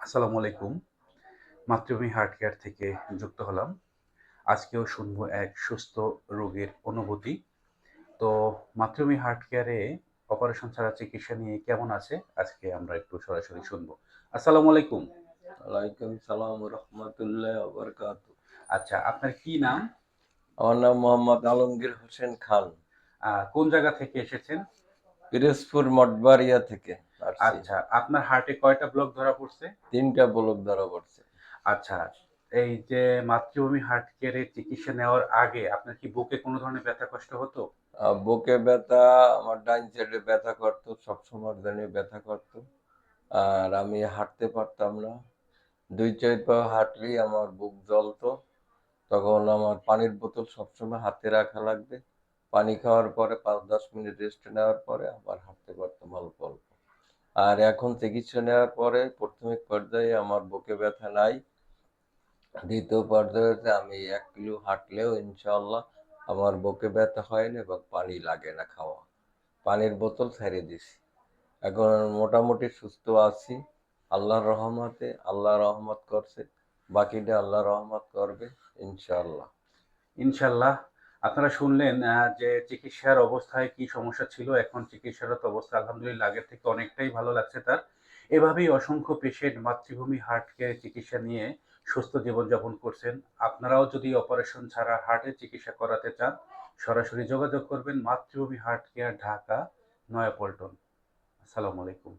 আসসালামু আলাইকুম। মাতৃভূমি হার্ট কেয়ার থেকে যুক্ত হলাম। আজকেও শুনবো এক সুস্থ রোগীর অনুভূতি। তো মাতৃভূমি হার্ট কেয়ারে অপারেশন ছাড়া চিকিৎসা নিয়ে কেমন আছে? আজকে আমরা একটু সরাসরি শুনবো। আসসালামু আলাইকুম। ওয়ালাইকুম সালাম রহমতুল্লাহ বারাকাতু। আচ্ছা, আপনার কি নাম? আমার নাম মোহাম্মদ আলমগীর হোসেন খান। কোন জায়গা থেকে এসেছেন? পিরোজপুর মঠবাড়িয়া থেকে আসছি। আচ্ছা, আপনার হার্টে কয়টা ব্লক ধরা পড়ছে? 3টা ব্লক ধরা পড়ছে। আচ্ছা, এই যে মাতৃভূমি হার্ট কেয়ারে চিকিৎসা নেওয়ার আগে আপনার কি বুকে কোনো ধরনের ব্যথা কষ্ট হতো? বুকে ব্যথা, আমার ডাইন সাইডে ব্যথা করতো, সবসময় জন্য ব্যথা করতো। আর আমি হাঁটতে পারতাম না। 2-4 পা হাঁটলেই আমার বুক জ্বলতো। তখন আমার পানির বোতল সবসময় হাতে রাখা লাগবে। পানি খাওয়ার পরে 5-10 মিনিট রেস্ট নেওয়ার পরে আবার হাঁটতে পারতাম অল্প অল্প। আর এখন চিকিৎসা নেওয়ার পরে প্রাথমিক পর্যায়ে আমার বুকে ব্যথা নাই। দ্বিতীয় পর্যায়ে আমি 1 কিলো হাঁটলেও ইনশাআল্লাহ আমার বুকে ব্যথা হয় না এবং পানি লাগে না খাওয়া। পানির বোতল ছেড়ে দিছি। এখন মোটামুটি সুস্থ আছি। আল্লাহর রহমতে, আল্লাহ রহমত করছে। বাকিটা আল্লাহ রহমত করবে ইনশাআল্লাহ। ইনশাল্লাহ। আপনারা শুনলেন যে চিকিৎসার অবস্থায় কি সমস্যা ছিল। এখন চিকিৎসারত অবস্থা আলহামদুলিল্লাহ আগের থেকে অনেকটাই ভালো লাগছে তার। এভাবেই অসংখ্য পেশেন্ট মাতৃভূমি হার্ট কেয়ারে চিকিৎসা নিয়ে সুস্থ জীবনযাপন করছেন। আপনারাও যদি অপারেশন ছাড়া হার্টের চিকিৎসা করাতে চান, সরাসরি যোগাযোগ করবেন মাতৃভূমি হার্ট কেয়ার, ঢাকা, নয়াপল্টন। আসসালামু আলাইকুম।